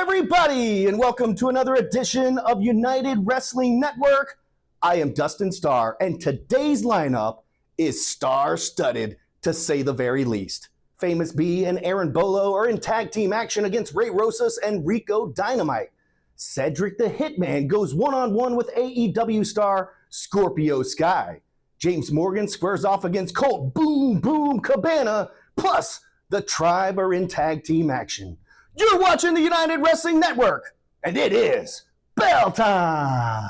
everybody, and welcome to another edition of United Wrestling Network. I am Dustin Starr, and today's lineup is star-studded, to say the very least. Famous B and Aaron Bolo are in tag team action against Ray Rosas and Rico Dynamite. Cedric the Hitman goes one-on-one with AEW star Scorpio Sky. James Morgan squares off against Colt Boom Boom Cabana, plus the Tribe are in tag team action. You're watching the United Wrestling Network, and it is bell time!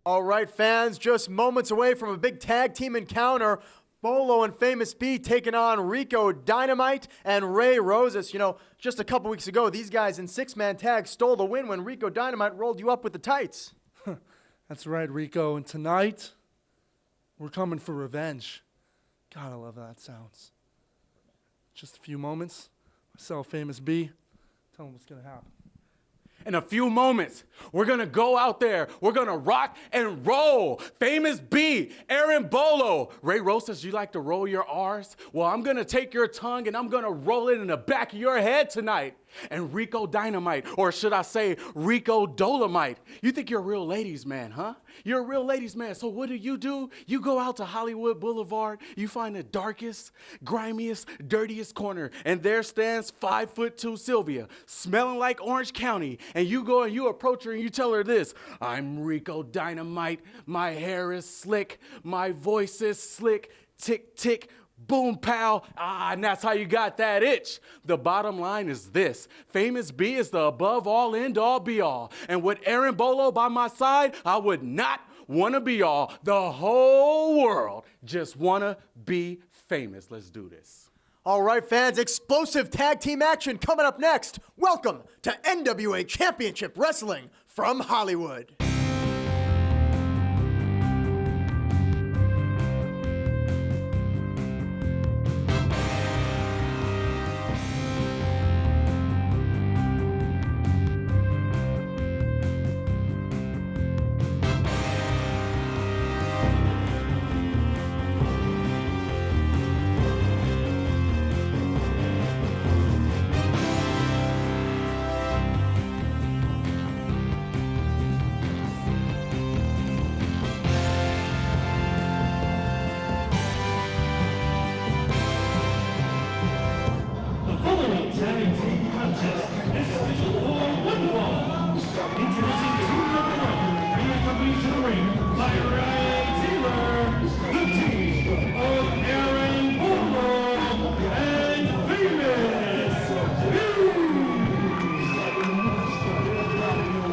All right, fans, just moments away from a big tag team encounter. Bolo and Famous B taking on Rico Dynamite and Ray Rosas. You know, just a couple weeks ago, these guys in six-man tag stole the win when Rico Dynamite rolled you up with the tights. That's right, Rico. And tonight, we're coming for revenge. God, I love how that sounds. Just a few moments. Myself, Famous B. Tell them what's going to happen. In a few moments, we're going to go out there. We're going to rock and roll. Famous B, Aaron Bolo. Ray Rosas, you like to roll your R's? Well, I'm going to take your tongue and I'm going to roll it in the back of your head tonight. And Rico Dynamite, or should I say Rico Dolomite. You think you're a real ladies man, huh? You're a real ladies man. So what do? You go out to Hollywood Boulevard, you find the darkest, grimiest, dirtiest corner, and there stands 5'2" Sylvia, smelling like Orange County, and you go and you approach her and you tell her this: I'm Rico Dynamite, my hair is slick, my voice is slick, tick, tick, boom, pow, and that's how you got that itch. The bottom line is this: Famous B is the above all, end all, be all. And with Aaron Bolo by my side, I would not want to be all. The whole world just want to be famous. Let's do this. All right, fans, explosive tag team action coming up next. Welcome to NWA Championship Wrestling from Hollywood.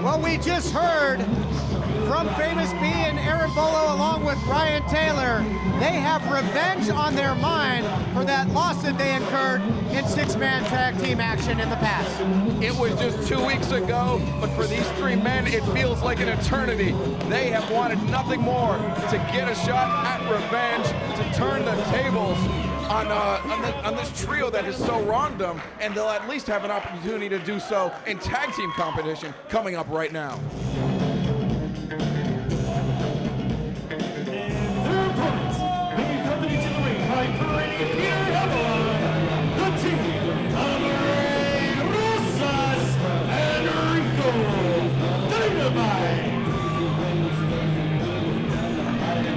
Well, we just heard from Famous B and Aaron Bolo along with Ryan Taylor. They have revenge on their mind for that loss that they incurred in six-man tag team action in the past. It was just 2 weeks ago, but for these three men, it feels like an eternity. They have wanted nothing more to get a shot at revenge, to turn the tables on this trio that has so wronged them, and they'll at least have an opportunity to do so in tag team competition coming up right now.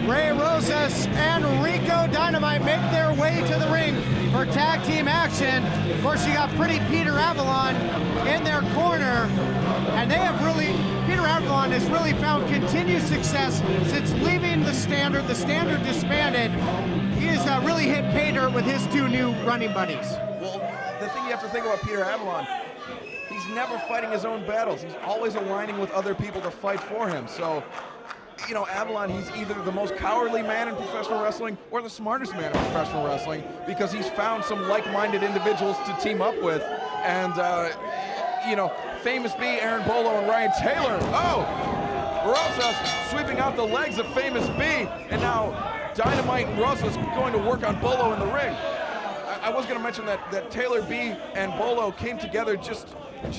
Ray Rosas and Rico Dynamite make their way to the ring for tag team action. Of course, you got Pretty Peter Avalon in their corner, and they have Peter Avalon has really found continued success since leaving the Standard. The Standard disbanded. He has really hit pay dirt with his two new running buddies. Well, the thing you have to think about Peter Avalon, he's never fighting his own battles. He's always aligning with other people to fight for him. So, you know, Avalon, he's either the most cowardly man in professional wrestling or the smartest man in professional wrestling, because he's found some like-minded individuals to team up with. And, you know, Famous B, Aaron Bolo, and Ryan Taylor. Oh! Rosas sweeping out the legs of Famous B. And now Dynamite and Rosas going to work on Bolo in the ring. I was going to mention that Taylor B and Bolo came together just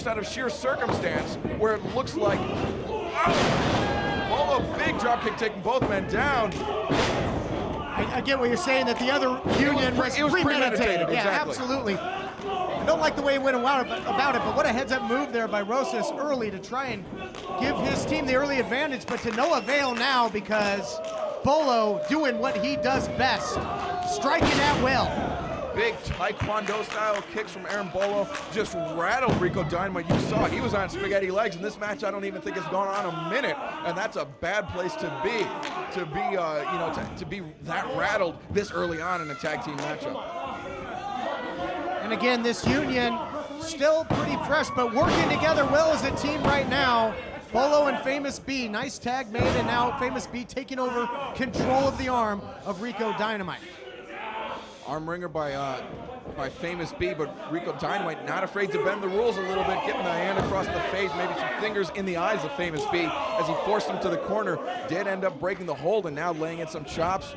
out of sheer circumstance, where it looks like... Oh! Bolo, big dropkick taking both men down. I get what you're saying, that the other union was premeditated. Exactly. Yeah, absolutely. And don't like the way he went about it, but what a heads-up move there by Rosas early to try and give his team the early advantage, but to no avail now because Bolo doing what he does best, striking at will. Big Taekwondo style kicks from Aaron Bolo just rattled Rico Dynamite. You saw he was on spaghetti legs, and this match I don't even think has gone on a minute, and that's a bad place to be to be that rattled this early on in a tag team matchup. And again, this union still pretty fresh, but working together well as a team right now. Bolo and Famous B, nice tag made, and now Famous B taking over control of the arm of Rico Dynamite. Arm ringer by Famous B, but Rico Dynamite not afraid to bend the rules a little bit, getting the hand across the face, maybe some fingers in the eyes of Famous B as he forced him to the corner. Did end up breaking the hold and now laying in some chops.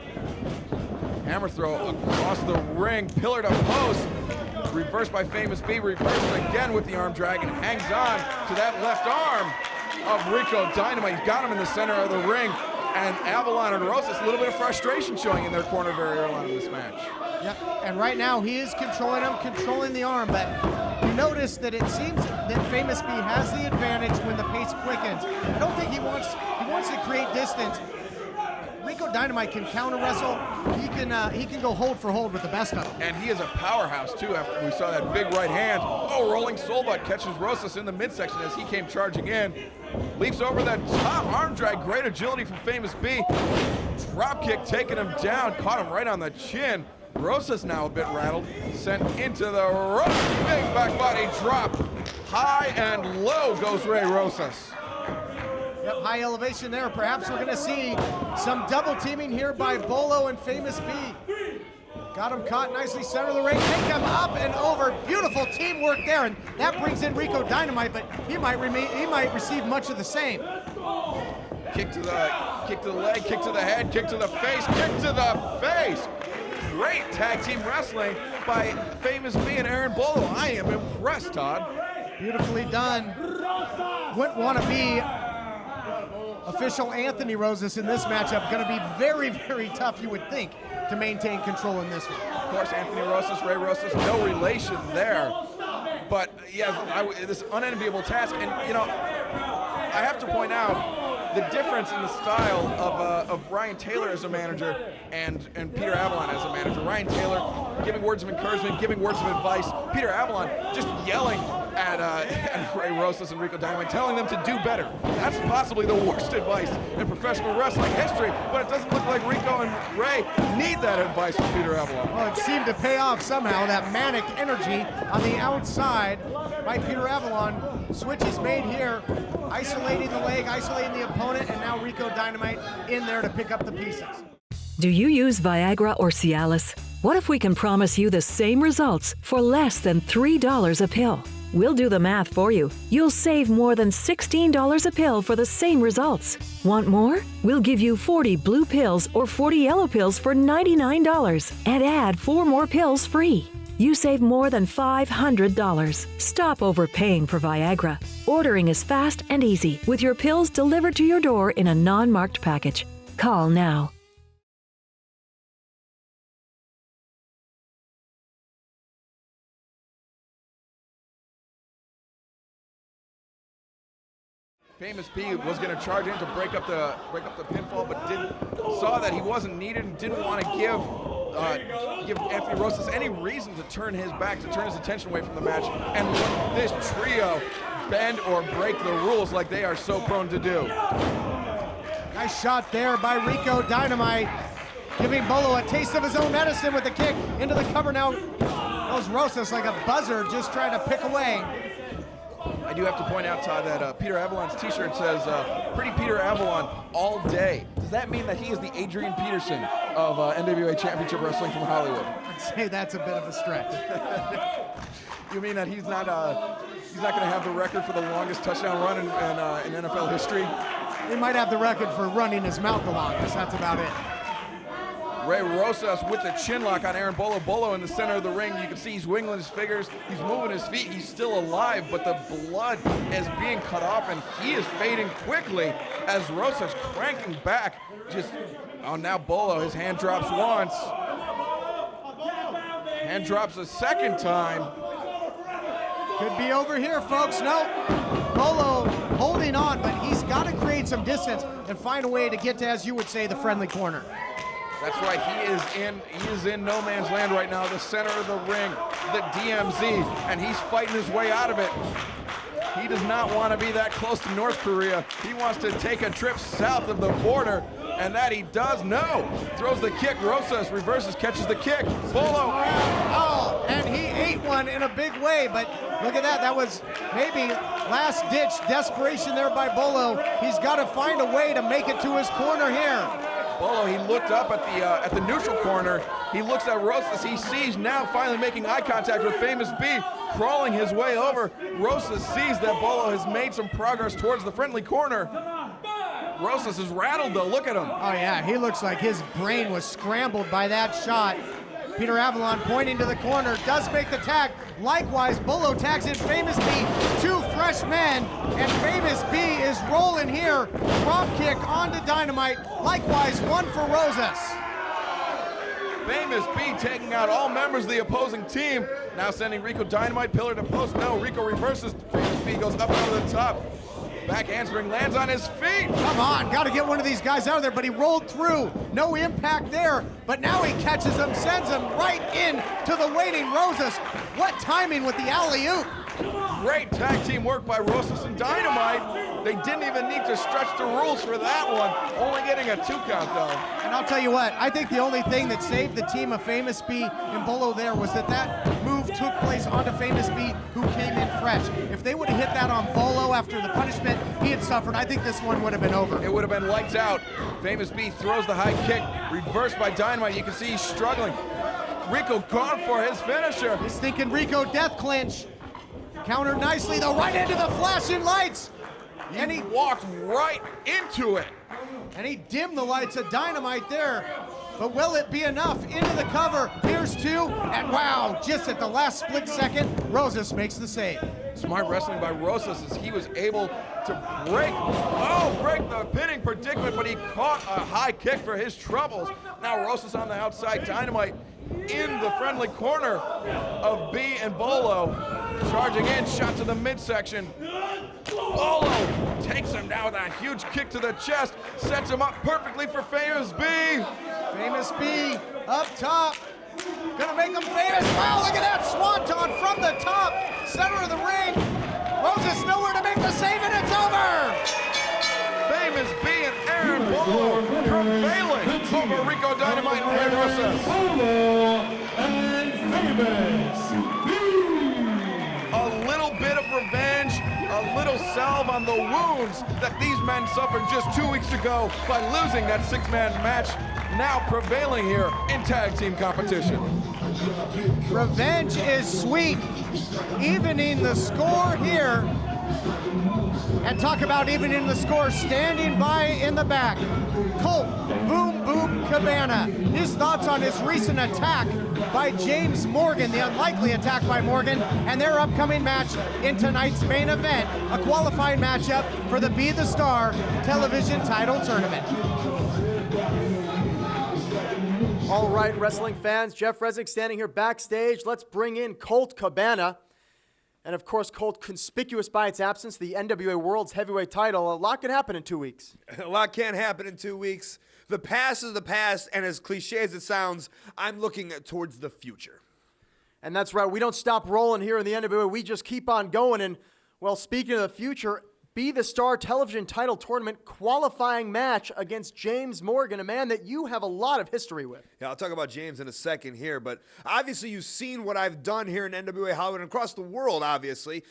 Hammer throw across the ring, pillar to post. Reversed by Famous B, reversed again with the arm drag, and hangs on to that left arm of Rico Dynamite. He's got him in the center of the ring, and Avalon and Rosas, a little bit of frustration showing in their corner very early on in this match. Yep, and right now he is controlling the arm, but you notice that it seems that Famous B has the advantage when the pace quickens. I don't think he wants to create distance. Rico Dynamite can counter wrestle. He can go hold for hold with the best of them. And he is a powerhouse too after we saw that big right hand. Oh, rolling soul butt catches Rosas in the midsection as he came charging in. Leaps over that top arm drag, great agility from Famous B. Drop kick taking him down, caught him right on the chin. Rosas now a bit rattled, sent into the ropes. Big back body drop. High and low goes Ray Rosas. Yep, high elevation there. Perhaps we're gonna see some double teaming here by Bolo and Famous B. Got him caught nicely center of the ring, take him up and over. Beautiful teamwork there, and that brings in Rico Dynamite, but he might receive much of the same. Kick to the leg, kick to the head, kick to the face, kick to the face. Great tag team wrestling by Famous B and Aaron Bolo. I am impressed, Todd. Beautifully done. Wouldn't want to be official Anthony Rosas in this matchup. Going to be very, very tough, you would think, to maintain control in this one. Of course, Anthony Rosas, Ray Rosas, no relation there. But yeah, this unenviable task. And you know, I have to point out the difference in the style of Ryan Taylor as a manager and Peter Avalon as a manager. Ryan Taylor giving words of encouragement, giving words of advice. Peter Avalon just yelling at Ray Rosas and Rico Dynamite, telling them to do better. That's possibly the worst advice in professional wrestling history, but it doesn't look like Rico and Ray need that advice from Peter Avalon. Well, it seemed to pay off somehow, that manic energy on the outside by Peter Avalon. Switch is made here, isolating the leg, isolating the opponent, and now Rico Dynamite in there to pick up the pieces. Do you use Viagra or Cialis? What if we can promise you the same results for less than $3 a pill? We'll do the math for you. You'll save more than $16 a pill for the same results. Want more? We'll give you 40 blue pills or 40 yellow pills for $99 and add 4 more pills free. You save more than $500. Stop overpaying for Viagra. Ordering is fast and easy with your pills delivered to your door in a non-marked package. Call now. Famous B was going to charge in to break up the pinfall, but saw that he wasn't needed and didn't want to give Anthony Rosas any reason to turn his back, to turn his attention away from the match, and let this trio bend or break the rules like they are so prone to do. Nice shot there by Rico Dynamite, giving Bolo a taste of his own medicine with the kick into the cover. Now goes Rosas like a buzzer, just trying to pick away. I do have to point out, Todd, that Peter Avalon's t-shirt says, Pretty Peter Avalon all day. Does that mean that he is the Adrian Peterson of NWA Championship Wrestling from Hollywood? I'd say that's a bit of a stretch. You mean that he's not going to have the record for the longest touchdown run in NFL history? He might have the record for running his mouth the longest. That's about it. Ray Rosas with the chin lock on Aaron Bolo. Bolo in the center of the ring. You can see he's wiggling his fingers. He's moving his feet. He's still alive, but the blood is being cut off, and he is fading quickly as Rosas cranking back. Now Bolo, his hand drops once. Hand drops a second time. Could be over here, folks. No. Bolo holding on, but he's got to create some distance and find a way to get to, as you would say, the friendly corner. That's right, he is in no man's land right now, the center of the ring, the DMZ, and he's fighting his way out of it. He does not want to be that close to North Korea. He wants to take a trip south of the border, and that he does. No, throws the kick, Rosas reverses, catches the kick, Bolo. Oh, and he ate one in a big way, but look at that. That was maybe last-ditch desperation there by Bolo. He's got to find a way to make it to his corner here. Bolo, he looked up at the neutral corner. He looks at Rosas. He sees now finally making eye contact with Famous B, crawling his way over. Rosas sees that Bolo has made some progress towards the friendly corner. Rosas is rattled though. Look at him. Oh yeah, he looks like his brain was scrambled by that shot. Peter Avalon pointing to the corner, does make the tag. Likewise, Bolo tags in Famous B, 2 fresh men, and Famous B is rolling here. Drop kick onto Dynamite, likewise one for Rosas. Famous B taking out all members of the opposing team. Now sending Rico Dynamite pillar to post. No, Rico reverses. Famous B goes up over the top. Back handspring lands on his feet. Come on, got to get one of these guys out of there, but he rolled through. No impact there, but now he catches him, sends him right in to the waiting Rosas. What timing with the alley-oop. Great tag team work by Rosas and Dynamite. They didn't even need to stretch the rules for that one. Only getting a 2 count though. And I'll tell you what, I think the only thing that saved the team of Famous B and Bolo there was that move took place onto Famous B, who came in fresh. If they would have hit that on Bolo after the punishment he had suffered, I think this one would have been over. It would have been lights out. Famous B throws the high kick, reversed by Dynamite. You can see he's struggling. Rico gone for his finisher. He's thinking Rico death clinch. Countered nicely though, right into the flashing lights. And he walked right into it. And he dimmed the lights of Dynamite there. But will it be enough? Into the cover. Here's 2. And wow, just at the last split second, Rosas makes the save. Smart wrestling by Rosas as he was able to break the pinning predicament, but he caught a high kick for his troubles. Now Rosas on the outside, Dynamite in the friendly corner of B and Bolo. Charging in, shot to the midsection. Bolo takes him down with a huge kick to the chest, sets him up perfectly for Famous B. Famous B up top. Gonna make him famous. Wow, look at that swanton from the top. Center of the ring. Rosas nowhere to make the save, and it's over. Famous B and Aaron Bolo prevailing over Rico Dynamite and Aaron Rosas. Bolo and Famous B. A little bit of revenge, a little salve on the wounds that these men suffered just 2 weeks ago by losing that 6-man match, now prevailing here in tag team competition. Revenge is sweet, evening the score here. And talk about evening the score, standing by in the back, Colt Boom Boom Cabana. His thoughts on his recent attack by James Morgan, the unlikely attack by Morgan, and their upcoming match in tonight's main event, a qualifying matchup for the Be the Star television title tournament. All right, wrestling fans, Jeff Resnick standing here backstage. Let's bring in Colt Cabana. And of course, Colt, conspicuous by its absence, the NWA World's Heavyweight title. A lot can happen in 2 weeks. A lot can happen in 2 weeks. The past is the past, and as cliche as it sounds, I'm looking towards the future. And that's right. We don't stop rolling here in the NWA. We just keep on going. And, well, speaking of the future, Be the Star television title tournament qualifying match against James Morgan, a man that you have a lot of history with. Yeah, I'll talk about James in a second here, but obviously you've seen what I've done here in NWA Hollywood and across the world, obviously,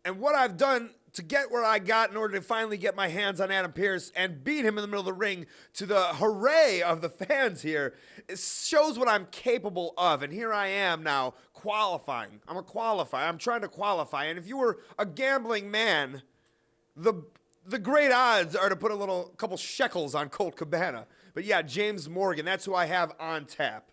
and what I've done to get where I got in order to finally get my hands on Adam Pearce and beat him in the middle of the ring to the hooray of the fans here. It shows what I'm capable of, and here I am now qualifying. I'm a qualifier. I'm trying to qualify, and if you were a gambling man, the great odds are to put couple shekels on Colt Cabana. But yeah, James Morgan, that's who I have on tap.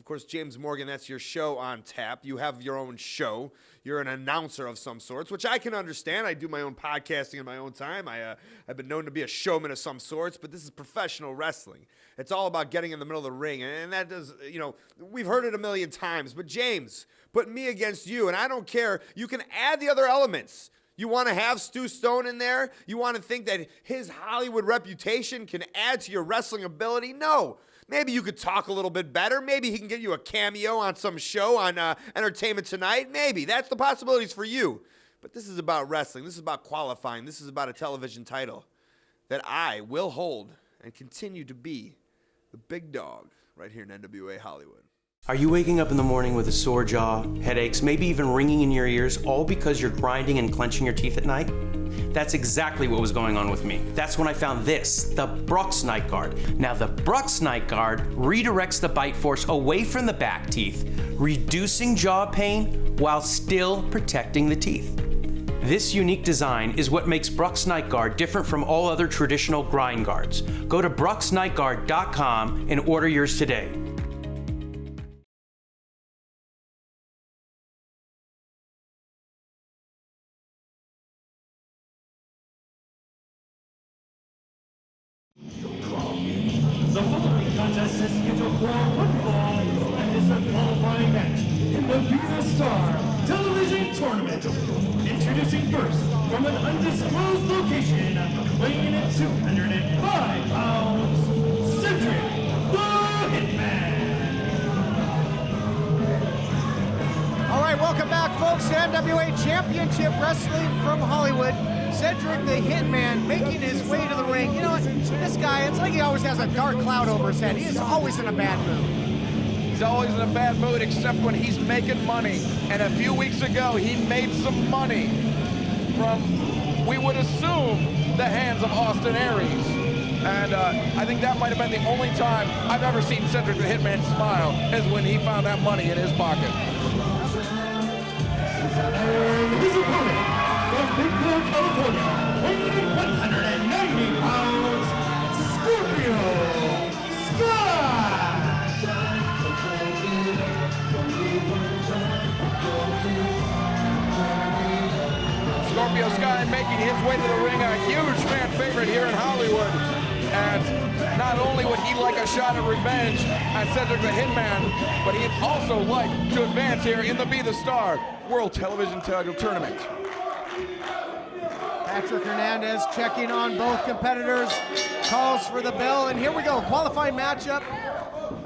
Of course, James Morgan, that's your show on tap. You have your own show. You're an announcer of some sorts, which I can understand. I do my own podcasting in my own time. I've been known to be a showman of some sorts, but this is professional wrestling. It's all about getting in the middle of the ring, and that does, we've heard it a million times. But James, put me against you, and I don't care. You can add the other elements. You want to have Stu Stone in there? You want to think that his Hollywood reputation can add to your wrestling ability? No. Maybe you could talk a little bit better. Maybe he can get you a cameo on some show on Entertainment Tonight. Maybe. That's the possibilities for you. But this is about wrestling. This is about qualifying. This is about a television title that I will hold and continue to be the big dog right here in NWA Hollywood. Are you waking up in the morning with a sore jaw, headaches, maybe even ringing in your ears, all because you're grinding and clenching your teeth at night? That's exactly what was going on with me. That's when I found this, the Brooks Night Guard. Now the Brooks Night Guard redirects the bite force away from the back teeth, reducing jaw pain while still protecting the teeth. This unique design is what makes Brooks Night Guard different from all other traditional grind guards. Go to brooksnightguard.com and order yours today. The following contest is scheduled for one fall and is a qualifying match in the Be the Star television tournament. Introducing first from an undisclosed location, weighing in at 205 pounds, Cedric the Hitman. All right, welcome back, folks, to NWA Championship Wrestling from Hollywood. Cedric the Hitman making his way to the ring. You know what? This guy, it's like he always has a dark cloud over his head. He is always in a bad mood. He's always in a bad mood except when he's making money. And a few weeks ago, he made some money from, we would assume, the hands of Austin Aries. And I think that might have been the only time I've ever seen Cedric the Hitman smile, is when he found that money in his pocket. His opponent, from Big Bear, California, weighing in 190 pounds, Scorpio Sky! Scorpio Sky making his way to the ring, a huge fan favorite here in Hollywood. And not only would he like a shot at revenge at Cedric the Hitman, but he'd also like to advance here in the Be the Star World Television Title Tournament. Patrick Hernandez checking on both competitors, calls for the bell, and here we go, qualifying matchup,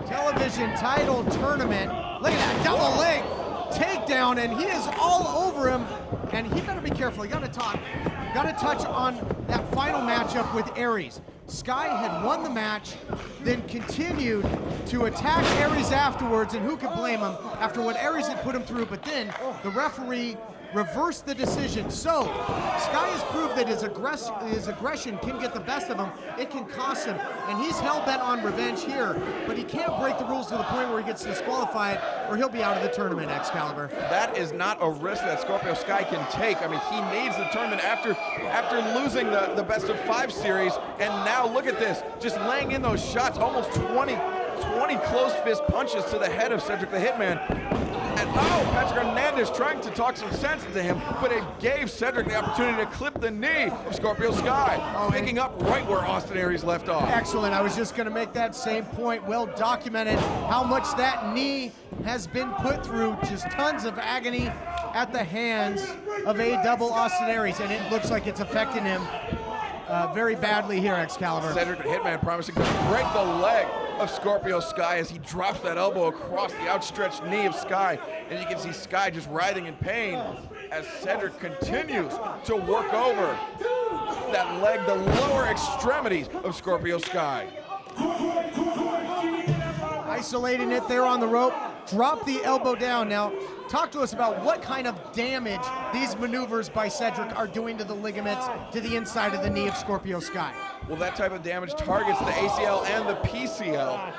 television title tournament. Look at that, double leg takedown, and he is all over him, and he better be careful. You gotta touch on that final matchup with Aries. Sky had won the match, then continued to attack Aries afterwards, and who could blame him after what Aries had put him through, but then the referee reversed the decision. So Sky has proved that his aggression can get the best of him. It can cost him, and he's hell-bent on revenge here, but he can't break the rules to the point where he gets disqualified or he'll be out of the tournament, Excalibur. That is not a risk that Scorpio Sky can take. I mean, he needs the tournament after losing the best of 5 series, and now look at this, just laying in those shots, almost 20 closed fist punches to the head of Cedric the Hitman. And Patrick Hernandez trying to talk some sense into him, but it gave Cedric the opportunity to clip the knee of Scorpio Sky, picking up right where Austin Aries left off. Excellent. I was just going to make that same point. Well documented how much that knee has been put through. Just tons of agony at the hands of A-double Austin Aries, and it looks like it's affecting him very badly here, Excalibur. Cedric the Hitman promising to break the leg of Scorpio Sky as he drops that elbow across the outstretched knee of Sky. And you can see Sky just writhing in pain as Cedric continues to work over that leg, the lower extremities of Scorpio Sky. Isolating it there on the rope, drop the elbow down. Now, talk to us about what kind of damage these maneuvers by Cedric are doing to the ligaments, to the inside of the knee of Scorpio Sky. Well, that type of damage targets the ACL and the PCL,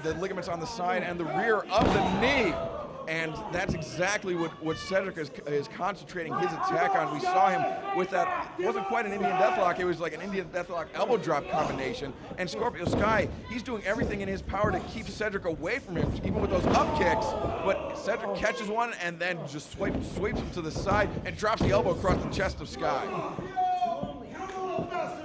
the ligaments on the side and the rear of the knee. And that's exactly what Cedric is concentrating his attack on. We saw him with that, it wasn't quite an Indian Deathlock, it was like an Indian Deathlock elbow drop combination. And Scorpio Sky, he's doing everything in his power to keep Cedric away from him, even with those up kicks. But Cedric catches one and then just sweeps him to the side and drops the elbow across the chest of Sky.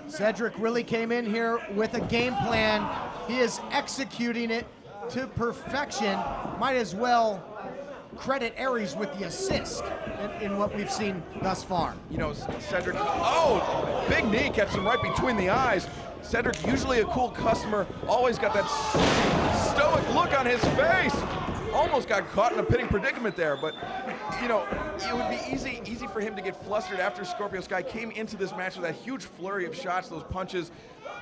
Cedric really came in here with a game plan. He is executing it to perfection. Might as well credit Aries with the assist in what we've seen thus far. You know, Cedric, oh, big knee catches him right between the eyes. Cedric, usually a cool customer, always got that stoic look on his face. Almost got caught in a pitting predicament there, but you know, it would be easy for him to get flustered after Scorpio Sky came into this match with that huge flurry of shots, those punches.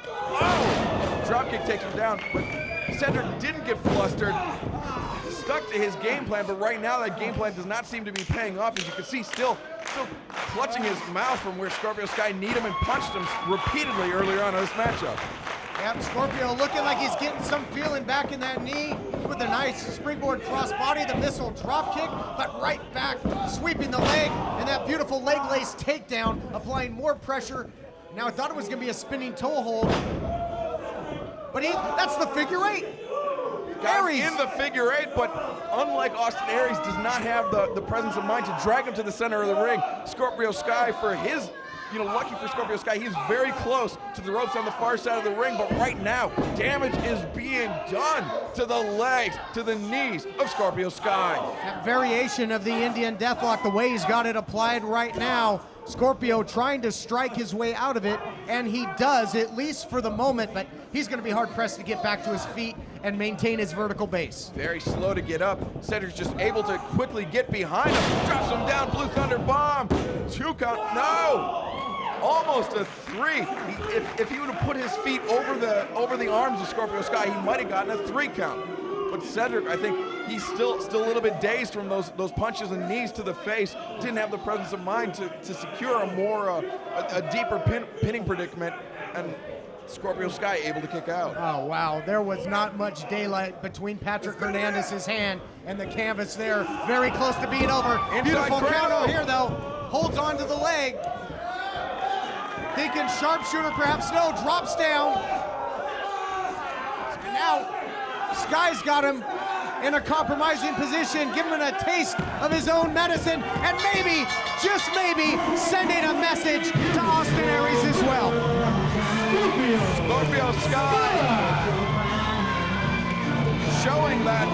Oh! Dropkick takes him down, but Cedric didn't get flustered. Stuck to his game plan, but right now that game plan does not seem to be paying off. As you can see, still clutching his mouth from where Scorpio Sky kneed him and punched him repeatedly earlier on in this matchup. Yep, Scorpio looking like he's getting some feeling back in that knee with a nice springboard crossbody, the missile drop kick, but right back, sweeping the leg, and that beautiful leg lace takedown, applying more pressure. Now I thought it was gonna be a spinning toe hold, but that's the figure eight. Aries in the figure eight, but unlike Austin Aries, does not have the presence of mind to drag him to the center of the ring. Scorpio Sky, for his, lucky for Scorpio Sky, he's very close to the ropes on the far side of the ring, but right now, damage is being done to the legs, to the knees of Scorpio Sky. That variation of the Indian Deathlock, the way he's got it applied right now, Scorpio trying to strike his way out of it, and he does, at least for the moment, but he's going to be hard-pressed to get back to his feet and maintain his vertical base. Very slow to get up. Cedric's just able to quickly get behind him, drops him down, Blue Thunder Bomb, 2 count, no! Almost a 3. If he would have put his feet over the arms of Scorpio Sky, he might have gotten a 3 count. But Cedric, I think he's still a little bit dazed from those punches and knees to the face. Didn't have the presence of mind to secure a deeper pinning predicament, and Scorpio Sky able to kick out. Oh wow, there was not much daylight between Patrick Hernandez's hand and the canvas there. Very close to being over. Inside Beautiful cradle. counter here though. Holds on to the leg. Thinking sharpshooter, perhaps no, drops down. And now Sky's got him in a compromising position, giving him a taste of his own medicine, and maybe, just maybe, sending a message to Austin Aries as well. Scorpio Sky showing that,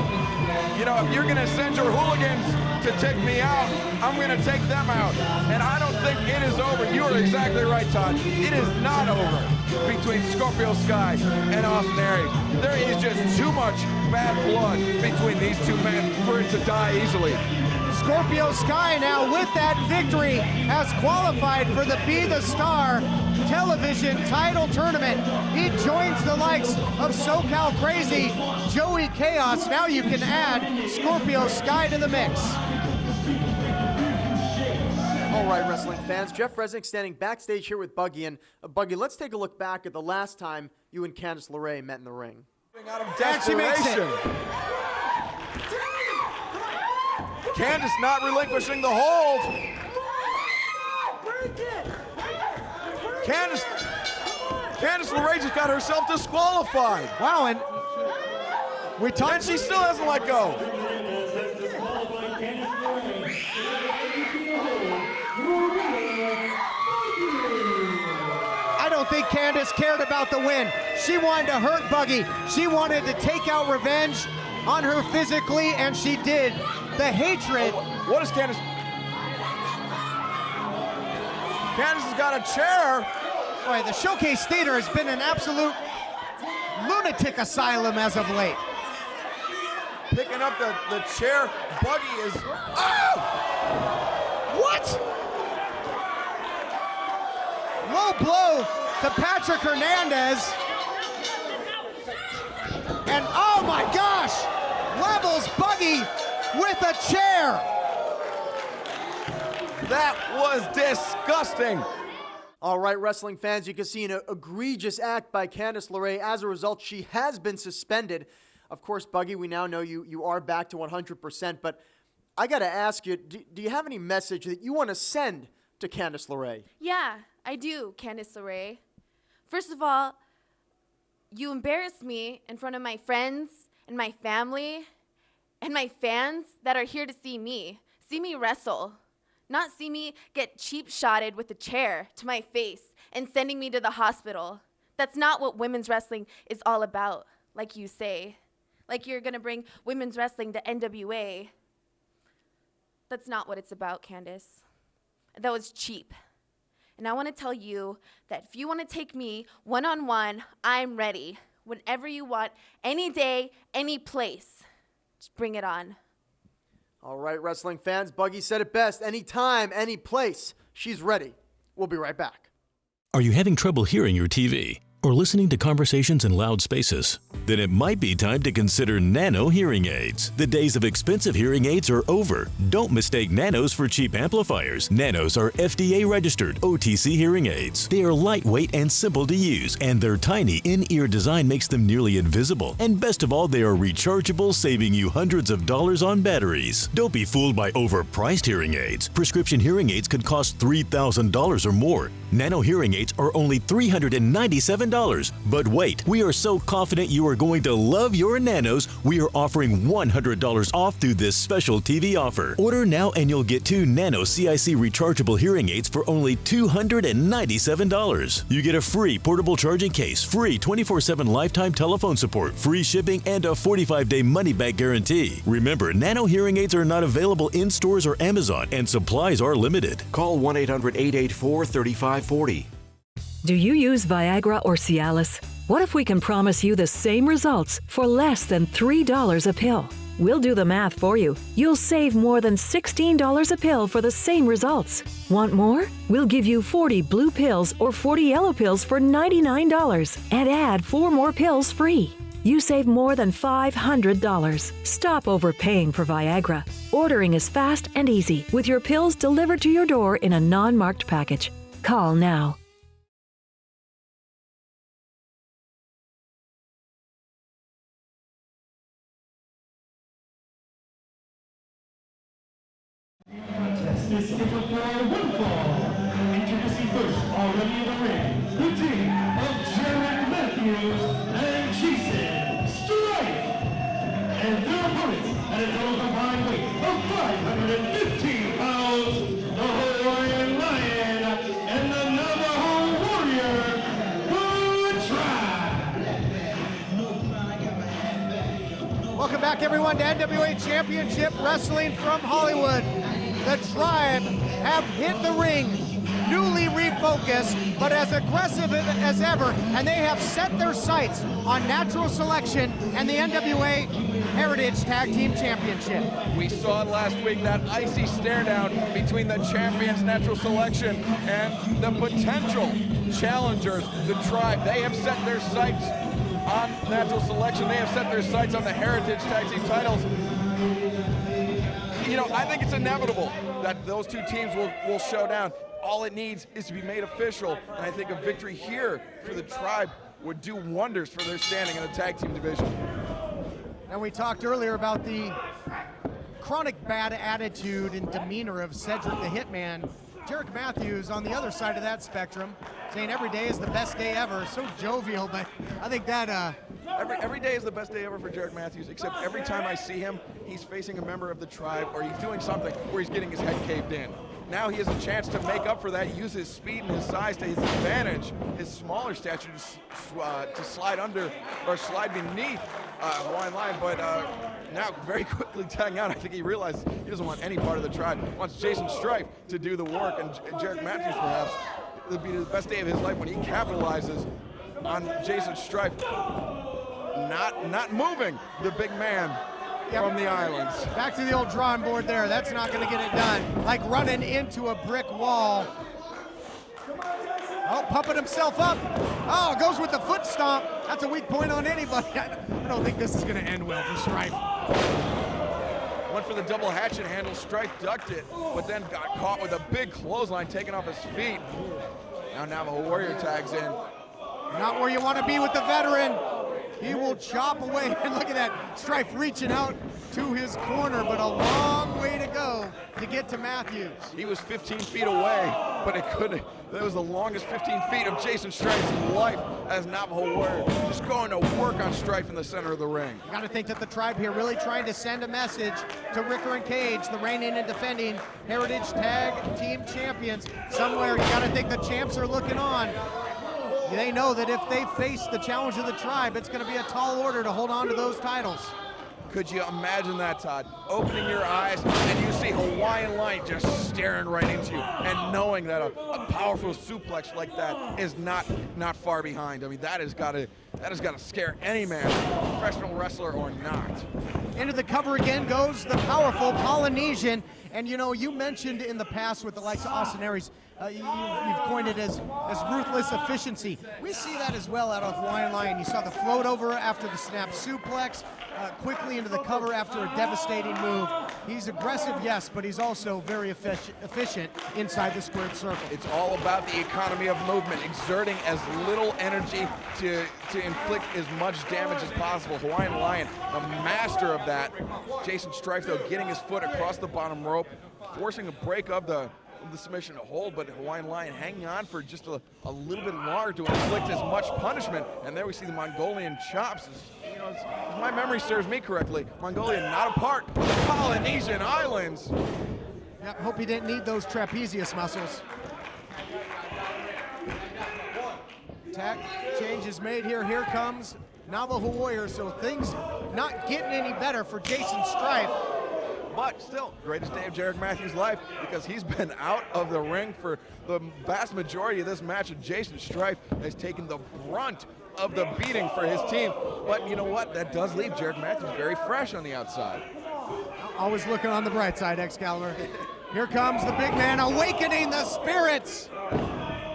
if you're gonna send your hooligans to take me out, I'm gonna take them out. And I don't think it is over. You are exactly right, Todd. It is not over between Scorpio Sky and Austin Aries. There is just too much bad blood between these two men for it to die easily. Scorpio Sky now with that victory has qualified for the Be the Star television title tournament. He joins the likes of SoCal Crazy, Joey Chaos. Now you can add Scorpio Sky to the mix. All right, wrestling fans, Jeff Resnick standing backstage here with Buggy. And Buggy, let's take a look back at the last time you and Candice LeRae met in the ring. Out of desperation. Candice not relinquishing the hold. Candice LeRae just got herself disqualified. Wow, and we talked. And she still hasn't let go. I don't think Candice cared about the win. She wanted to hurt Buggy. She wanted to take out revenge on her physically, and she did. The hatred. What is Candice? Candice has got a chair. Boy, the Showcase Theater has been an absolute lunatic asylum as of late. Picking up the chair. Buggy is. Oh! What? Low blow to Patrick Hernandez. And oh my gosh! Levels Buggy with a chair. That was disgusting. All right, wrestling fans, you can see an egregious act by Candice LeRae. As a result, she has been suspended. Of course, Buggy, we now know you are back to 100%, but I got to ask you, do you have any message that you want to send to Candice LeRae? Yeah, I do, Candice LeRae. First of all, you embarrassed me in front of my friends and my family and my fans that are here to see me wrestle, not see me get cheap-shotted with a chair to my face and sending me to the hospital. That's not what women's wrestling is all about, like you say. Like you're gonna bring women's wrestling to NWA. That's not what it's about, Candice. That was cheap. And I want to tell you that if you want to take me one-on-one, I'm ready. Whenever you want, any day, any place. Just bring it on. All right, wrestling fans, Buggy said it best. Anytime, any place, she's ready. We'll be right back. Are you having trouble hearing your TV or listening to conversations in loud spaces? Then it might be time to consider Nano hearing aids. The days of expensive hearing aids are over. Don't mistake Nanos for cheap amplifiers. Nanos are FDA registered OTC hearing aids. They are lightweight and simple to use, and their tiny in-ear design makes them nearly invisible. And best of all, they are rechargeable, saving you hundreds of dollars on batteries. Don't be fooled by overpriced hearing aids. Prescription hearing aids could cost $3,000 or more. Nano hearing aids are only $397. But wait, we are so confident you are going to love your Nanos, we are offering $100 off through this special TV offer. Order now and you'll get 2 Nano CIC rechargeable hearing aids for only $297. You get a free portable charging case, free 24/7 lifetime telephone support, free shipping, and a 45-day money-back guarantee. Remember, Nano hearing aids are not available in stores or Amazon, and supplies are limited. Call 1-800-884-3540. Do you use Viagra or Cialis? What if we can promise you the same results for less than $3 a pill? We'll do the math for you. You'll save more than $16 a pill for the same results. Want more? We'll give you 40 blue pills or 40 yellow pills for $99 and add 4 more pills free. You save more than $500. Stop overpaying for Viagra. Ordering is fast and easy with your pills delivered to your door in a non-marked package. Call now. This is a 4-1 fall. Introducing first, already in the ring, the team of Jared Matthews and Jason Strife. And their opponents at a total combined weight of 515 pounds, the Hawaiian Lion and the Navajo Warrior, the Tribe. Welcome back, everyone, to NWA Championship Wrestling from Hollywood. The Tribe have hit the ring, newly refocused, but as aggressive as ever, and they have set their sights on natural selection and the NWA Heritage Tag Team Championship. We saw it last week, that icy stare down between the champions, Natural Selection, and the potential challengers, the Tribe. They have set their sights on Natural Selection. They have set their sights on the Heritage Tag Team titles. You know, I think it's inevitable that those two teams will show down. All it needs is to be made official, and I think a victory here for the Tribe would do wonders for their standing in the tag team division. And we talked earlier about the chronic bad attitude and demeanor of Cedric the Hitman. Jarek Matthews on the other side of that spectrum, saying every day is the best day ever. So jovial, but I think that every day is the best day ever for Jarek Matthews, except every time I see him, he's facing a member of the Tribe, or he's doing something where he's getting his head caved in. Now he has a chance to make up for that, use his speed and his size to his advantage, his smaller stature to slide under or slide beneath Hawaiian Lion, but now very quickly tagging out. I think he realizes he doesn't want any part of the Tribe. He wants Jason Strife to do the work, and Jarek Matthews perhaps it'll be the best day of his life when he capitalizes on Jason Strife not moving the big man from the islands. Back to the old drawing board there. That's not going to get it done. Like running into a brick wall. Oh, pumping himself up. Oh, goes with the foot stomp. That's a weak point on anybody. I don't think this is going to end well for Strife. Went for the double hatchet handle. Strife ducked it, but then got caught with a big clothesline taken off his feet. Now Navajo Warrior tags in. Not where you want to be with the veteran. He will chop away. And look at that, Strife reaching out to his corner, but a long way to go to get to Matthews. He was 15 feet away, but it couldn't. That was the longest 15 feet of Jason Strife's life as Navajo Warrior. Just going to work on Strife in the center of the ring. You got to think that the tribe here really trying to send a message to Ricker and Cage, the reigning and defending Heritage Tag Team Champions. Somewhere you got to think the champs are looking on. They know that if they face the challenge of the tribe, it's going to be a tall order to hold on to those titles. Could you imagine that, Todd? Opening your eyes and you see Hawaiian Lion just staring right into you, and knowing that a powerful suplex like that is not far behind. I mean, that has got to scare any man, professional wrestler or not. Into the cover again goes the powerful Polynesian. And you know, you mentioned in the past with the likes of Austin Aries, you've coined it as ruthless efficiency. We see that as well out of Hawaiian Lion. You saw the float over after the snap suplex, quickly into the cover after a devastating move. He's aggressive, yes, but he's also very efficient inside the squared circle. It's all about the economy of movement, exerting as little energy to inflict as much damage as possible. Hawaiian Lion, the master of that. Jason Strife, though, getting his foot across the bottom rope, forcing a break of the submission to hold, but Hawaiian Lion hanging on for just a little bit longer to inflict as much punishment. And there we see the Mongolian chops. You know, if my memory serves me correctly, Mongolia not a part of the Polynesian Islands. Yep, hope he didn't need those trapezius muscles. Attack change is made here. Here comes Navajo Warrior, so things not getting any better for Jason Strife. But still, greatest day of Jarek Matthews' life, because he's been out of the ring for the vast majority of this match, and Jason Strife has taken the brunt of the beating for his team. But you know what? That does leave Jarek Matthews very fresh on the outside. Always looking on the bright side, Excalibur. Here comes the big man, awakening the spirits.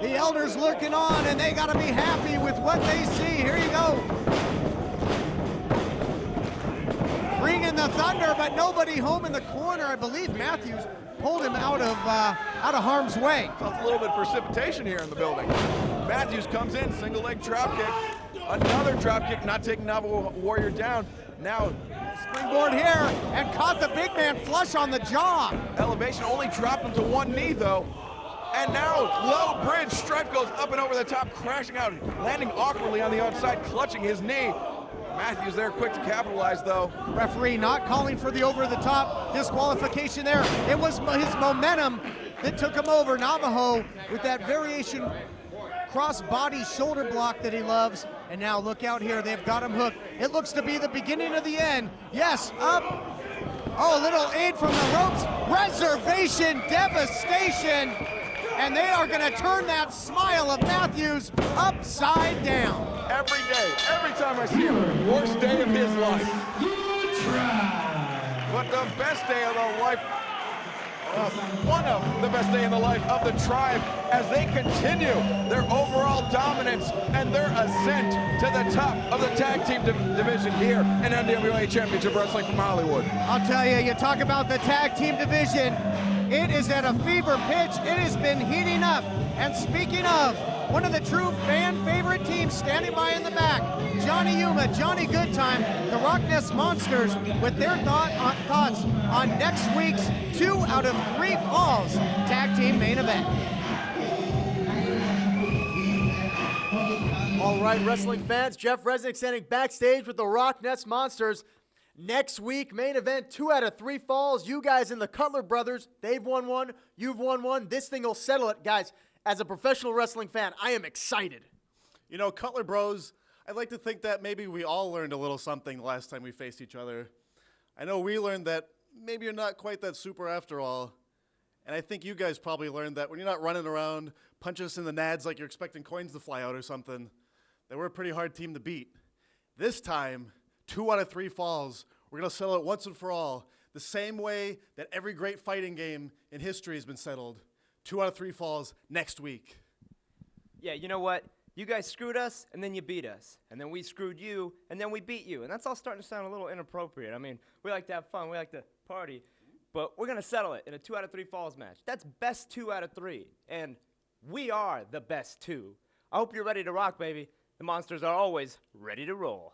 The elders looking on, and they got to be happy with what they see. Here you go. Bringing the thunder, but nobody home in the corner. I believe Matthews pulled him out of harm's way. Felt a little bit of precipitation here in the building. Matthews comes in, single leg drop kick. Another drop kick, not taking Navajo Warrior down. Now springboard here, and caught the big man flush on the jaw. Elevation only dropped him to one knee though. And now low bridge, Strife goes up and over the top, crashing out, landing awkwardly on the outside, clutching his knee. Matthews there quick to capitalize though. Referee not calling for the over-the-top disqualification there. It was his momentum that took him over. Navajo with that variation cross-body shoulder block that he loves. And now look out here, they've got him hooked. It looks to be the beginning of the end. Yes, up. Oh, a little aid from the ropes. Reservation devastation. And they are gonna turn that smile of Matthews upside down. Every day, every time I see him, worst day of his life. But the best day of the life, one of the best day in the life of the tribe as they continue their overall dominance and their ascent to the top of the tag team division here in NWA Championship Wrestling from Hollywood. I'll tell you, you talk about the tag team division, it is at a fever pitch. It has been heating up. And speaking of, one of the true fan favorite teams standing by in the back, Johnny Yuma, Johnny Goodtime, the Rock Nest Monsters, with their thoughts on next week's 2 out of 3 Falls tag team main event. All right, wrestling fans, Jeff Resnick standing backstage with the Rock Nest Monsters. Next week, main event, 2 out of 3 falls. You guys and the Cutler brothers, they've won one, you've won one. This thing will settle it. Guys, as a professional wrestling fan, I am excited. You know, Cutler bros, I'd like to think that maybe we all learned a little something the last time we faced each other. I know we learned that maybe you're not quite that super after all. And I think you guys probably learned that when you're not running around, punching us in the nads like you're expecting coins to fly out or something, that we're a pretty hard team to beat. This time, 2 out of 3 falls. We're going to settle it once and for all, the same way that every great fighting game in history has been settled. 2 out of 3 falls next week. Yeah, you know what? You guys screwed us, and then you beat us. And then we screwed you, and then we beat you. And that's all starting to sound a little inappropriate. I mean, we like to have fun. We like to party. But we're going to settle it in a 2 out of 3 falls match. That's best 2 out of 3. And we are the best 2. I hope you're ready to rock, baby. The Monsters are always ready to roll.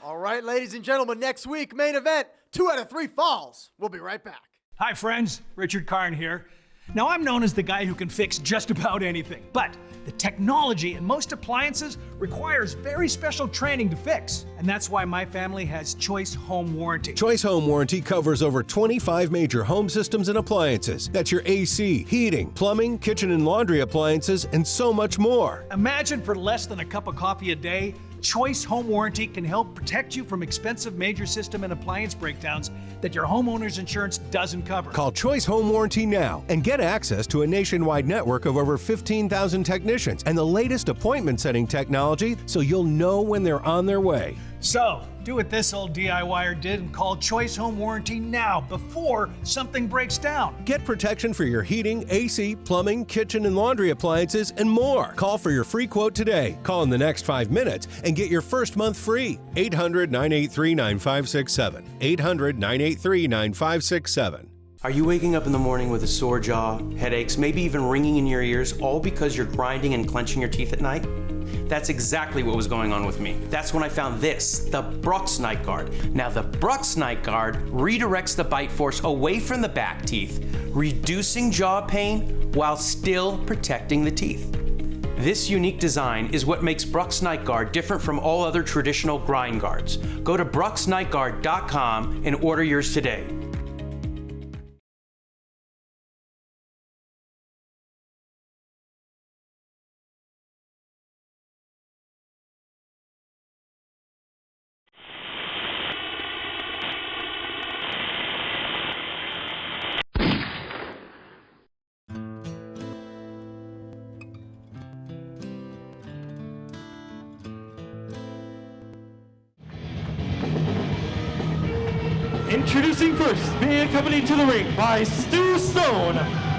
All right, ladies and gentlemen, next week, main event, 2 out of 3 falls. We'll be right back. Hi friends, Richard Karn here. Now I'm known as the guy who can fix just about anything, but the technology in most appliances requires very special training to fix. And that's why my family has Choice Home Warranty. Choice Home Warranty covers over 25 major home systems and appliances. That's your AC, heating, plumbing, kitchen and laundry appliances, and so much more. Imagine for less than a cup of coffee a day, Choice Home Warranty can help protect you from expensive major system and appliance breakdowns that your homeowner's insurance doesn't cover. Call Choice Home Warranty now and get access to a nationwide network of over 15,000 technicians and the latest appointment setting technology so you'll know when they're on their way. So, do what this old DIYer did and call Choice Home Warranty now before something breaks down. Get protection for your heating, AC, plumbing, kitchen and laundry appliances, and more. Call for your free quote today. Call in the next 5 minutes and get your first month free. 800-983-9567. 800-983-9567. Are you waking up in the morning with a sore jaw, headaches, maybe even ringing in your ears, all because you're grinding and clenching your teeth at night? That's exactly what was going on with me. That's when I found this, the Brooks Night Guard. Now the Brooks Night Guard redirects the bite force away from the back teeth, reducing jaw pain while still protecting the teeth. This unique design is what makes Brooks Night Guard different from all other traditional grind guards. Go to brooksnightguard.com and order yours today. Introducing first, being accompanied to the ring by Stu Stone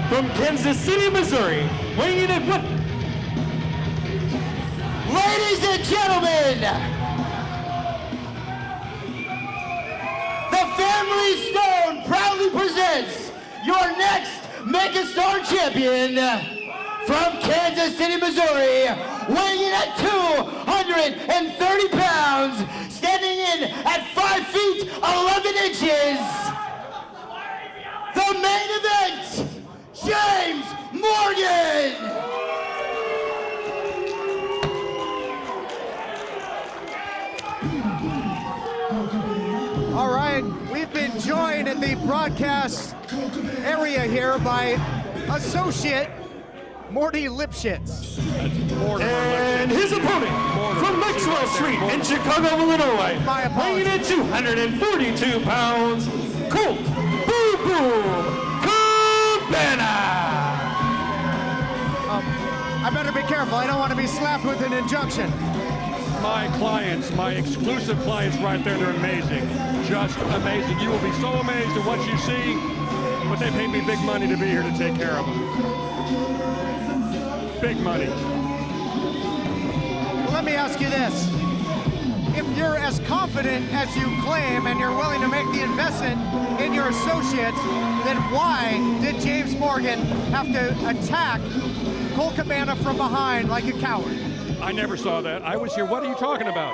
from Kansas City, Missouri, weighing in at what? Ladies and gentlemen, the Family Stone proudly presents your next Megastar champion from Kansas City, Missouri, weighing in at 230 pounds, standing in at 5 feet 11 inches, the main event, James Morgan! All right, we've been joined in the broadcast area here by associate Morty Lipschitz. And his opponent from Maxwell Street in Chicago, Illinois, weighing in at 242 pounds, Colt Boo Boo Cabana. I better be careful. I don't want to be slapped with an injunction. My clients, my exclusive clients right there, they're amazing. Just amazing. You will be so amazed at what you see, but they pay me big money to be here to take care of them. Big money. Well, let me ask you this. If you're as confident as you claim and you're willing to make the investment in your associates, then why did James Morgan have to attack Colt Cabana from behind like a coward? I never saw that. I was here. What are you talking about?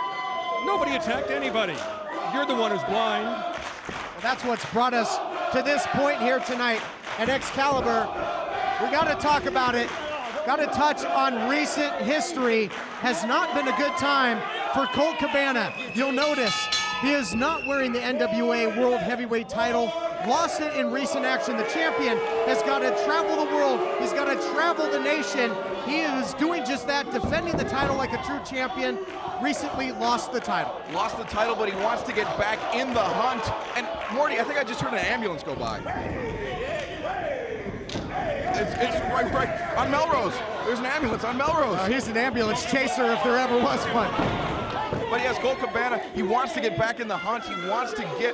Nobody attacked anybody. You're the one who's blind. Well, that's what's brought us to this point here tonight at Excalibur. We got to talk about it. Got to touch on recent history. Has not been a good time for Colt Cabana. You'll notice he is not wearing the NWA World Heavyweight title. Lost it in recent action. The champion has got to travel the world. He's got to travel the nation. He is doing just that, defending the title like a true champion. Recently lost the title. Lost the title, but he wants to get back in the hunt. And Morty, I think I just heard an ambulance go by. It's right on Melrose. There's an ambulance on Melrose. He's an ambulance chaser if there ever was one. But yes, Colt Cabana, he wants to get back in the hunt. He wants to get,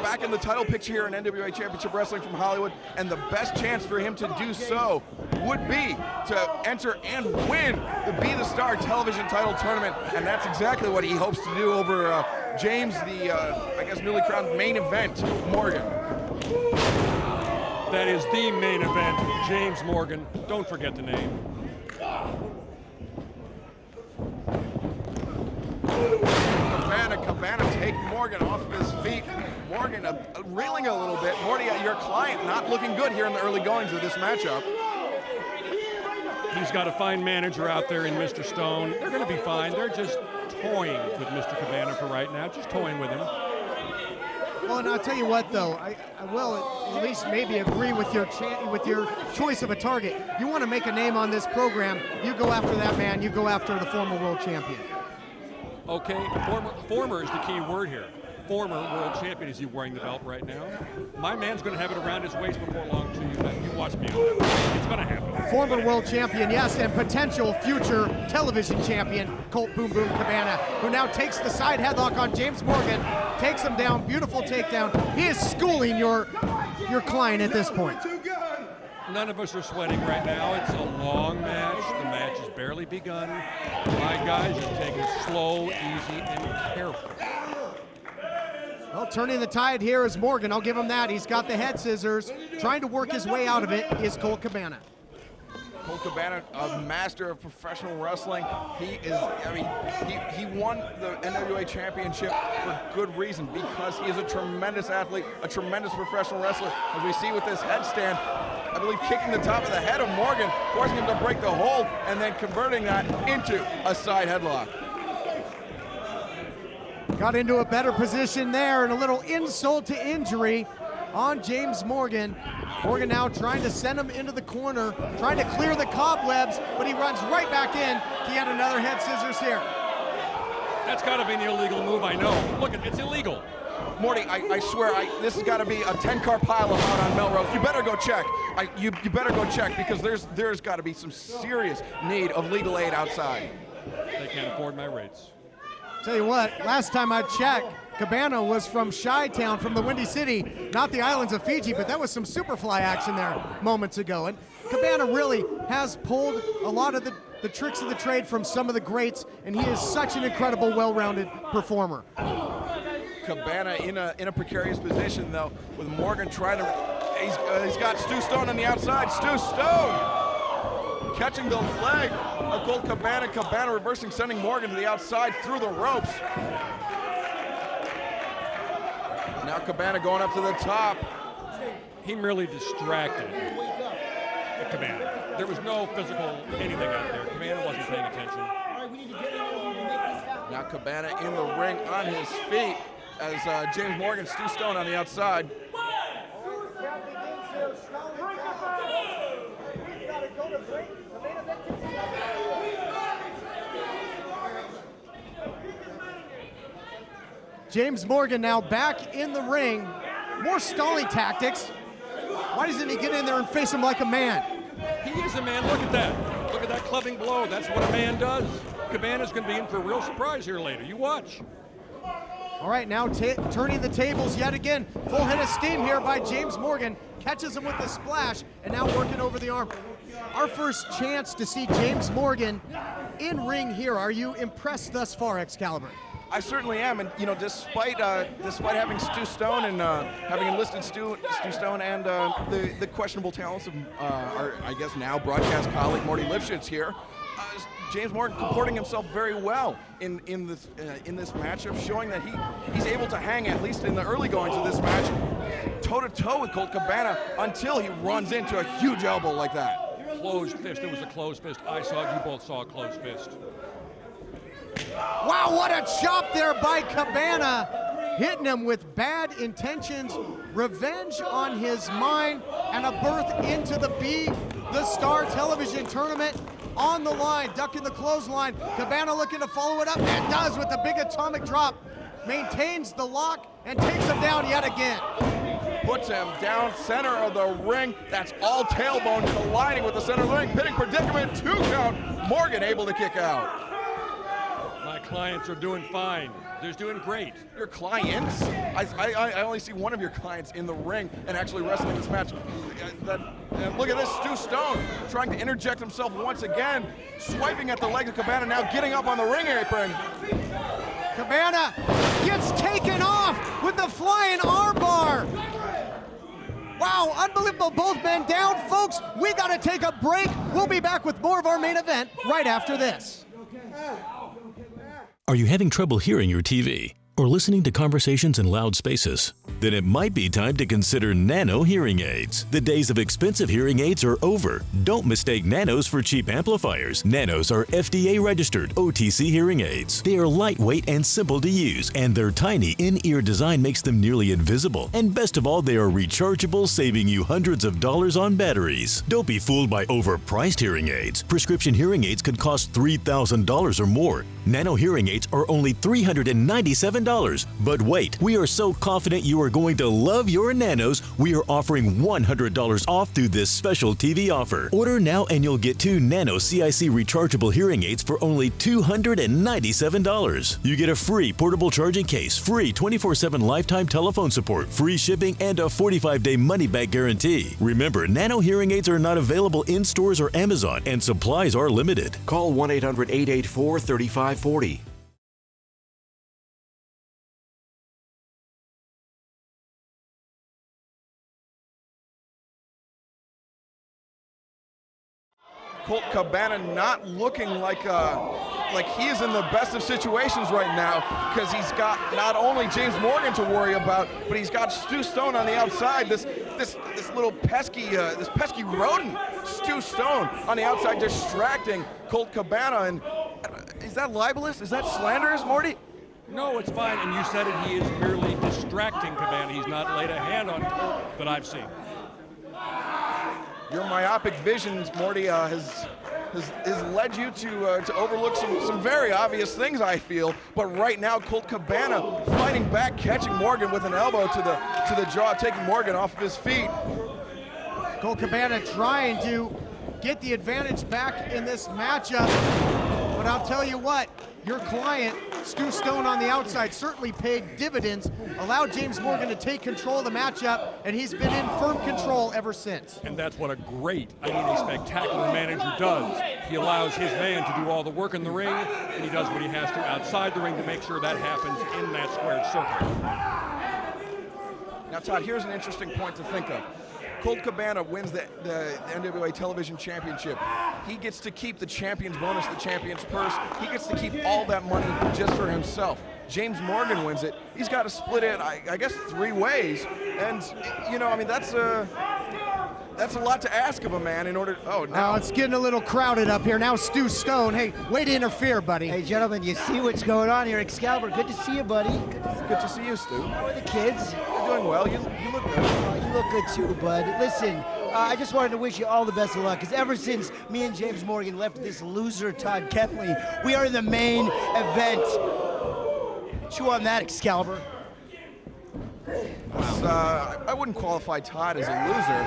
back in the title picture here in NWA Championship Wrestling from Hollywood. And the best chance for him to do so would be to enter and win the Be the Star television title tournament. And that's exactly what he hopes to do over James, the, newly crowned main event, Morgan. That is the main event, James Morgan. Don't forget the name. Cabana take Morgan off of his feet. Morgan reeling a little bit. Morty, your client not looking good here in the early goings of this matchup. He's got a fine manager out there in Mr. Stone. They're going to be fine. They're just toying with Mr. Cabana for right now, just toying with him. Well, and I'll tell you what, though, I will at least maybe agree with your choice of a target. You want to make a name on this program, you go after that man, you go after the former world champion. Okay, former is the key word here. Former world champion is he wearing the belt right now. My man's going to have it around his waist before long, too. You watch me. It's going to happen. Former world champion, yes, and potential future television champion, Colt Boom Boom Cabana, who now takes the side headlock on James Morgan, takes him down, beautiful takedown. He is schooling your client at this point. None of us are sweating right now. It's a long match. The match has barely begun. My guys are taking it slow, easy, and careful. Well, turning the tide here is Morgan. I'll give him that. He's got the head scissors. Trying to work his way out of it is Colt Cabana. Colt Cabana, a master of professional wrestling. He won the NWA Championship for good reason, because he is a tremendous athlete, a tremendous professional wrestler. As we see with this headstand, I believe kicking the top of the head of Morgan, forcing him to break the hold, and then converting that into a side headlock. Got into a better position there, and a little insult to injury on James Morgan. Morgan now trying to send him into the corner, trying to clear the cobwebs, but he runs right back in to yet another head scissors here. That's got to be an illegal move, I know. Look, it's illegal. Morty, I swear, this has got to be a 10-car pileup out on Melrose. You better go check. You better go check, because there's got to be some serious need of legal aid outside. They can't afford my rates. Tell you what, last time I checked, Cabana was from Chi-Town, from the Windy City, not the islands of Fiji, but that was some Superfly action there moments ago. And Cabana really has pulled a lot of the tricks of the trade from some of the greats, and he is such an incredible, well-rounded performer. Cabana in a precarious position, though, with Morgan trying to, he's got Stu Stone on the outside. Stu Stone catching the leg of Colt Cabana. Cabana reversing, sending Morgan to the outside through the ropes. Now Cabana going up to the top. He merely distracted Cabana. There was no physical anything out there. Cabana wasn't paying attention. Now Cabana in the ring on his feet as James Morgan, Stu Stone on the outside. James Morgan now back in the ring. More stalling tactics. Why doesn't he get in there and face him like a man? He is a man. Look at that. Look at that clubbing blow. That's what a man does. Cabana's going to be in for a real surprise here later. You watch. All right, now turning the tables yet again. Full head of steam here by James Morgan. Catches him with the splash and now working over the arm. Our first chance to see James Morgan in ring here. Are you impressed thus far, Excalibur? I certainly am, and despite having Stu Stone and having enlisted Stu Stone and the questionable talents of our, I guess now broadcast colleague Morty Lipschitz here, James Morgan comporting himself very well in this matchup, showing that he's able to hang, at least in the early goings of this match, toe to toe with Colt Cabana until he runs into a huge elbow like that. Closed fist. It was a closed fist. I saw it. You both saw a closed fist. Wow, what a chop there by Cabana, hitting him with bad intentions, revenge on his mind, and a berth into the Star Television Tournament on the line, ducking the clothesline. Cabana looking to follow it up, and does with the big atomic drop, maintains the lock, and takes him down yet again. Puts him down center of the ring. That's all tailbone colliding with the center of the ring. Pitting predicament, 2 count. Morgan able to kick out. My clients are doing fine. They're doing great. Your clients? I only see one of your clients in the ring and actually wrestling this match. And look at this, Stu Stone trying to interject himself once again, swiping at the leg of Cabana, now getting up on the ring apron. Cabana gets taken off with the flying armbar. Wow, unbelievable, both men down. Folks, we gotta take a break. We'll be back with more of our main event right after this. Are you having trouble hearing your TV? or listening to conversations in loud spaces? Then it might be time to consider Nano hearing aids. The days of expensive hearing aids are over. Don't mistake Nanos for cheap amplifiers. Nanos are FDA-registered OTC hearing aids. They are lightweight and simple to use, and their tiny in-ear design makes them nearly invisible. And best of all, they are rechargeable, saving you hundreds of dollars on batteries. Don't be fooled by overpriced hearing aids. Prescription hearing aids could cost $3,000 or more. Nano hearing aids are only $397. But wait, we are so confident you are going to love your Nanos, we are offering $100 off through this special TV offer. Order now and you'll get 2 Nano CIC rechargeable hearing aids for only $297. You get a free portable charging case, free 24/7 lifetime telephone support, free shipping, and a 45-day money-back guarantee. Remember, Nano hearing aids are not available in stores or Amazon, and supplies are limited. Call 1-800-884-3540. Colt Cabana not looking like he is in the best of situations right now, because he's got not only James Morgan to worry about, but he's got Stu Stone on the outside. This little pesky rodent, Stu Stone, on the outside distracting Colt Cabana. And is that libelous? Is that slanderous, Morty? No, it's fine, and you said it. He is merely distracting Cabana. He's not laid a hand on Colt that I've seen. Your myopic visions, Morty, has led you to overlook some very obvious things, I feel. But right now, Colt Cabana fighting back, catching Morgan with an elbow to the jaw, taking Morgan off of his feet. Colt Cabana trying to get the advantage back in this matchup. But I'll tell you what, your client, Stu Stone on the outside, certainly paid dividends, allowed James Morgan to take control of the matchup, and he's been in firm control ever since. And that's what a spectacular manager does. He allows his man to do all the work in the ring, and he does what he has to outside the ring to make sure that happens in that squared circle. Now, Todd, here's an interesting point to think of. Colt Cabana wins the NWA Television Championship. He gets to keep the champion's bonus, the champion's purse. He gets to keep all that money just for himself. James Morgan wins it. He's got to split it, I guess, 3 ways. And, that's a lot to ask of a man in order. Oh, now it's getting a little crowded up here. Now Stu Stone, hey, way to interfere, buddy. Hey, gentlemen, you see what's going on here. Excalibur, good to see you, buddy. Good to see you, Stu. How are the kids? You're doing well. You look good. You look good too, bud. Listen, I just wanted to wish you all the best of luck, because ever since me and James Morgan left this loser, Todd Ketley, we are in the main event. Chew on that, Excalibur. I wouldn't qualify Todd as a loser.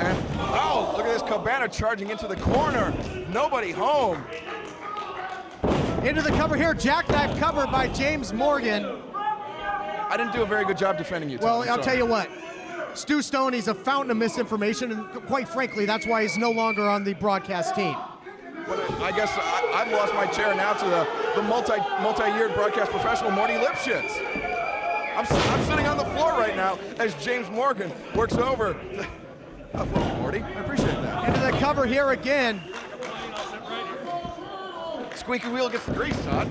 And, oh, look at this Cabana charging into the corner. Nobody home. Into the cover here, jackknife cover by James Morgan. I didn't do a very good job defending you, Todd. Well, I'll tell you what. Stu Stone, he's a fountain of misinformation, and quite frankly, that's why he's no longer on the broadcast team. But I guess I've lost my chair now to the multi-year broadcast professional, Morty Lipschitz. I'm sitting on the floor right now as James Morgan works over. Oh, Morty, I appreciate that. Into the cover here again. Squeaky wheel gets the grease, Todd.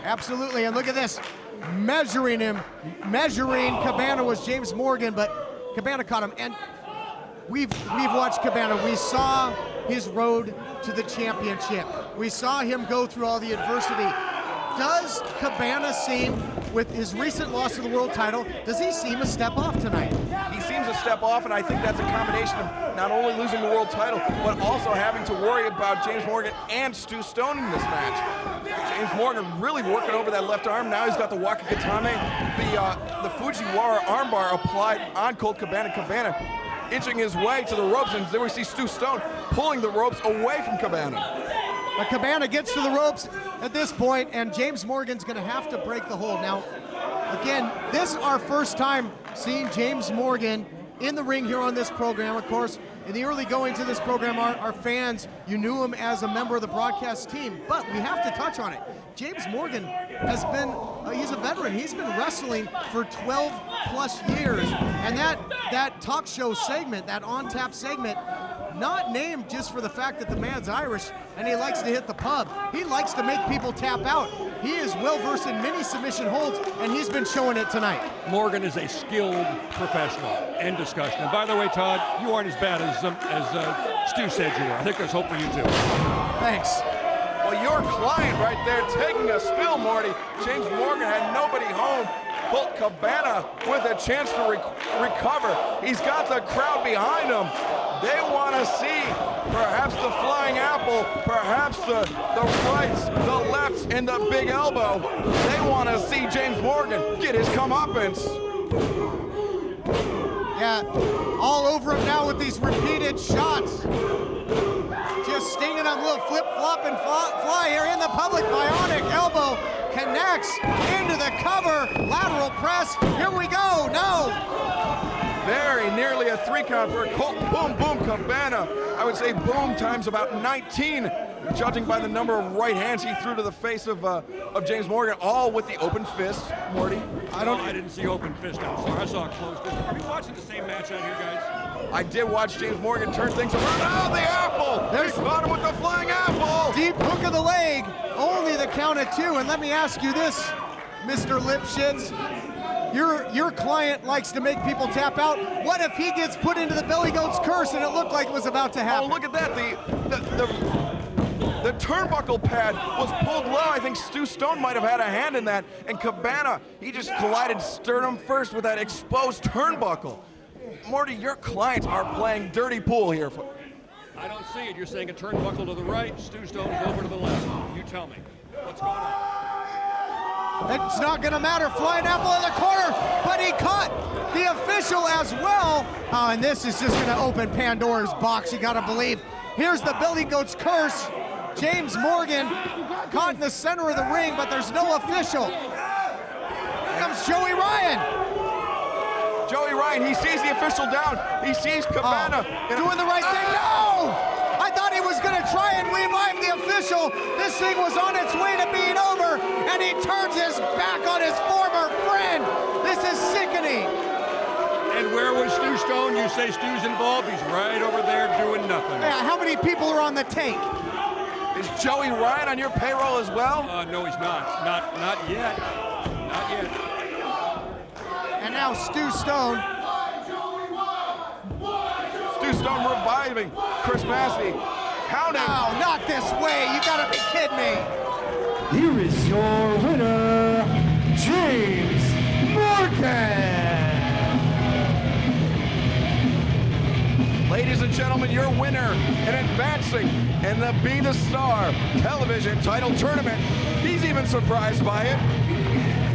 Absolutely, and look at this. Measuring Cabana was James Morgan, but Cabana caught him. And we've watched Cabana. We saw his road to the championship. We saw him go through all the adversity. Does Cabana seem, with his recent loss to the world title, does he seem a step off tonight? He seems a step off, and I think that's a combination of not only losing the world title, but also having to worry about James Morgan and Stu Stone in this match. James Morgan really working over that left arm. Now he's got the Wakakatame, the Fujiwara armbar applied on Colt Cabana. Cabana inching his way to the ropes, and there we see Stu Stone pulling the ropes away from Cabana. But Cabana gets to the ropes at this point, and James Morgan's going to have to break the hold. Now, again, this is our first time seeing James Morgan in the ring here on this program. Of course, in the early goings of this program, our fans, you knew him as a member of the broadcast team, but we have to touch on it. James Morgan has been, he's a veteran. He's been wrestling for 12 plus years, and that talk show segment, that on-tap segment, not named just for the fact that the man's Irish and he likes to hit the pub. He likes to make people tap out. He is well-versed in many submission holds, and he's been showing it tonight. Morgan is a skilled professional. End discussion. And by the way, Todd, you aren't as bad as Stu said you were. I think there's hope for you too. Thanks. Well, your client right there taking a spill, Morty. James Morgan had nobody home. Colt Cabana with a chance to recover. He's got the crowd behind him. They want to see perhaps the flying apple, perhaps the rights, the lefts, and the big elbow. They want to see James Morgan get his comeuppance. Yeah, all over him now with these repeated shots. Just stinging him, little flip-flop and fly here in the public. Bionic elbow connects into the cover. Lateral press. Here we go. No. Very nearly a 3 count for Colt Boom Boom Cabana. I would say boom times about 19, judging by the number of right hands he threw to the face of James Morgan, all with the open fist. Morty? I didn't see open fist out there. I saw a closed fist. Are we watching the same match out here, guys? I did watch James Morgan turn things around. Oh, the apple! There's caught him with the flying apple! Deep hook of the leg. Only the count of 2. And let me ask you this, Mr. Lipschitz. Your client likes to make people tap out. What if he gets put into the belly goat's curse and it looked like it was about to happen? Oh, look at that. The turnbuckle pad was pulled low. I think Stu Stone might have had a hand in that. And Cabana, he just collided sternum first with that exposed turnbuckle. Morty, your clients are playing dirty pool here. I don't see it. You're saying a turnbuckle to the right, Stu Stone's over to the left. You tell me. What's going on? It's not going to matter. Flying apple in the corner, but he caught the official as well. Oh, and this is just going to open Pandora's box, you got to believe. Here's the Billy Goat's curse. James Morgan caught in the center of the ring, but there's no official. Here comes Joey Ryan. Joey Ryan, he sees the official down. He sees Cabana. Doing the right thing. No! I thought he was going to try and revive the official. This thing was on its way to being over, and he turns his back on his former friend. This is sickening. And where was Stu Stone? You say Stu's involved. He's right over there doing nothing. Yeah, how many people are on the take? Is Joey Ryan on your payroll as well? No, he's not. Not yet. Not yet. And now Stu Stone. Stu Stone reviving Chris Massey. Counting. No, not this way. You gotta be kidding me. Here is your winner, James Morgan. Ladies and gentlemen, your winner and advancing in the Be the Star television title tournament. He's even surprised by it.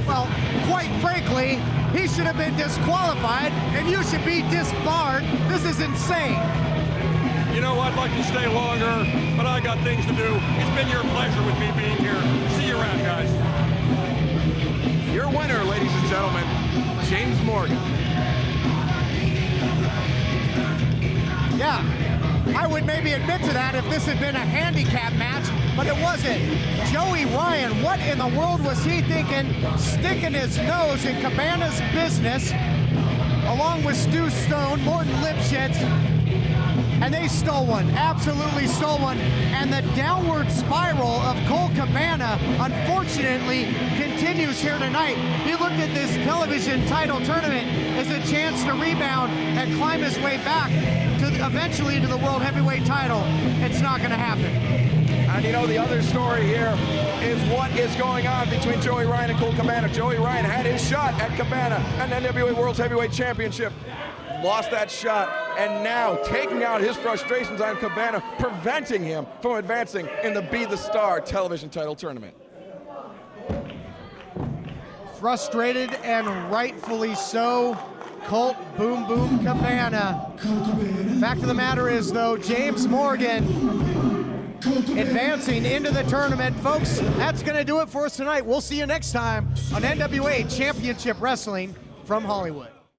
Well, quite frankly, he should have been disqualified, and you should be disbarred. This is insane. You know, I'd like to stay longer, but I got things to do. It's been your pleasure with me being here. See you around, guys. Your winner, ladies and gentlemen, James Morgan. Yeah, I would maybe admit to that if this had been a handicap match, but it wasn't. Joey Ryan, what in the world was he thinking, sticking his nose in Cabana's business, along with Stu Stone, Morton Lipschitz, and they stole one, absolutely stole one. And the downward spiral of Colt Cabana, unfortunately, continues here tonight. He looked at this television title tournament as a chance to rebound and climb his way back to eventually to the World Heavyweight title. It's not gonna happen. And you know, the other story here is what is going on between Joey Ryan and Colt Cabana. Joey Ryan had his shot at Cabana and NWA World Heavyweight Championship. Lost that shot, and now taking out his frustrations on Cabana, preventing him from advancing in the Be the Star television title tournament. Frustrated and rightfully so, Colt Boom Boom Cabana. Fact of the matter is, though, James Morgan advancing into the tournament. Folks, that's going to do it for us tonight. We'll see you next time on NWA Championship Wrestling from Hollywood.